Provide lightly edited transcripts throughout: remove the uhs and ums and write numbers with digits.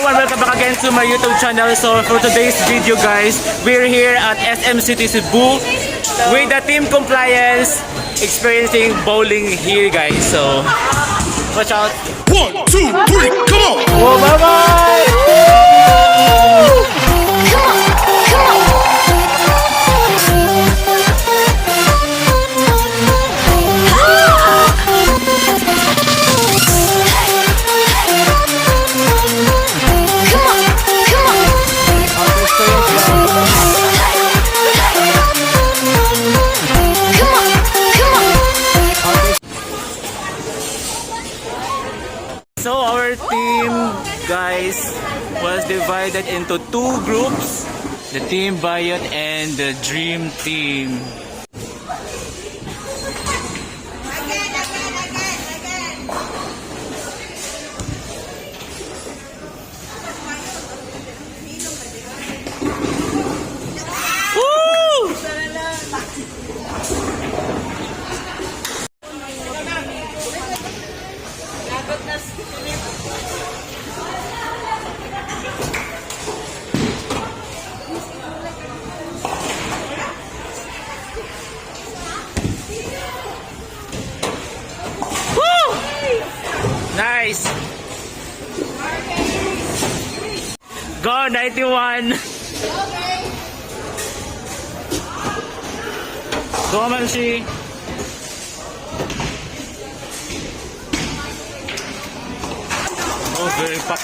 everyone, welcome back again to my YouTube channel. So for today's video guys, we're here at SM City Cebu with the team compliance experiencing bowling here guys. So watch out. 1, 2, 3, come on! Oh, bye bye! So our team guys was divided into two groups, the Team Bayot and the Dream Team. Woo! Nice. Go 91. Go Mansi. Oh, very pak.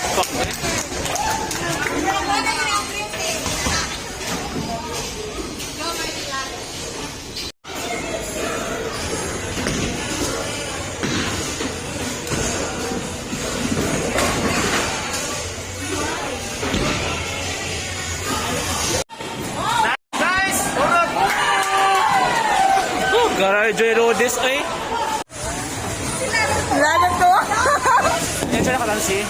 Garage Rodis ay. Lalo to. Yan siya lang si.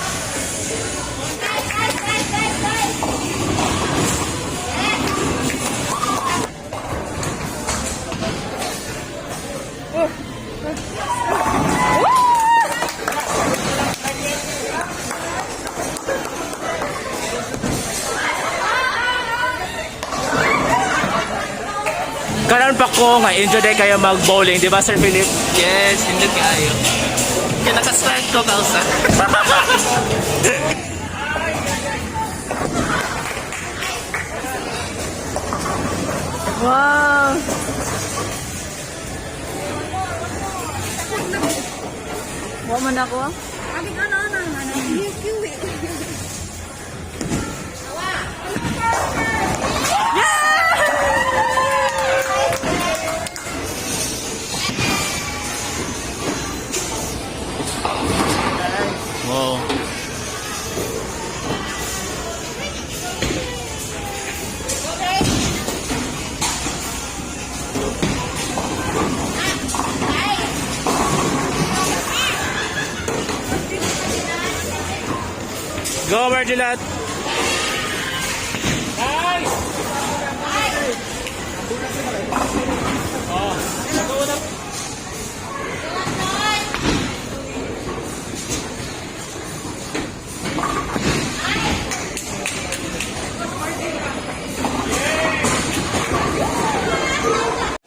Karon pa ko nga enjoy day kayo mag-bowling, di ba Sir Philip? Yes, hindi kayo. Kaya nakastart ko kausa. Wow. Wa man ako. Adik ano. Kiwi. Wow. Go Margilat. Nice. Oh,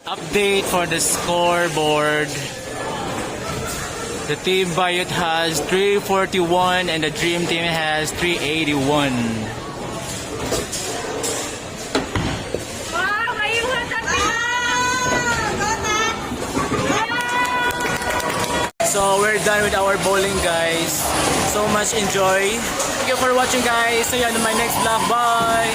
update for the scoreboard. The Team Bayot has 341 and the Dream Team has 381. So we're done with our bowling guys. So much enjoy. Thank you for watching guys. See you on my next vlog. Bye!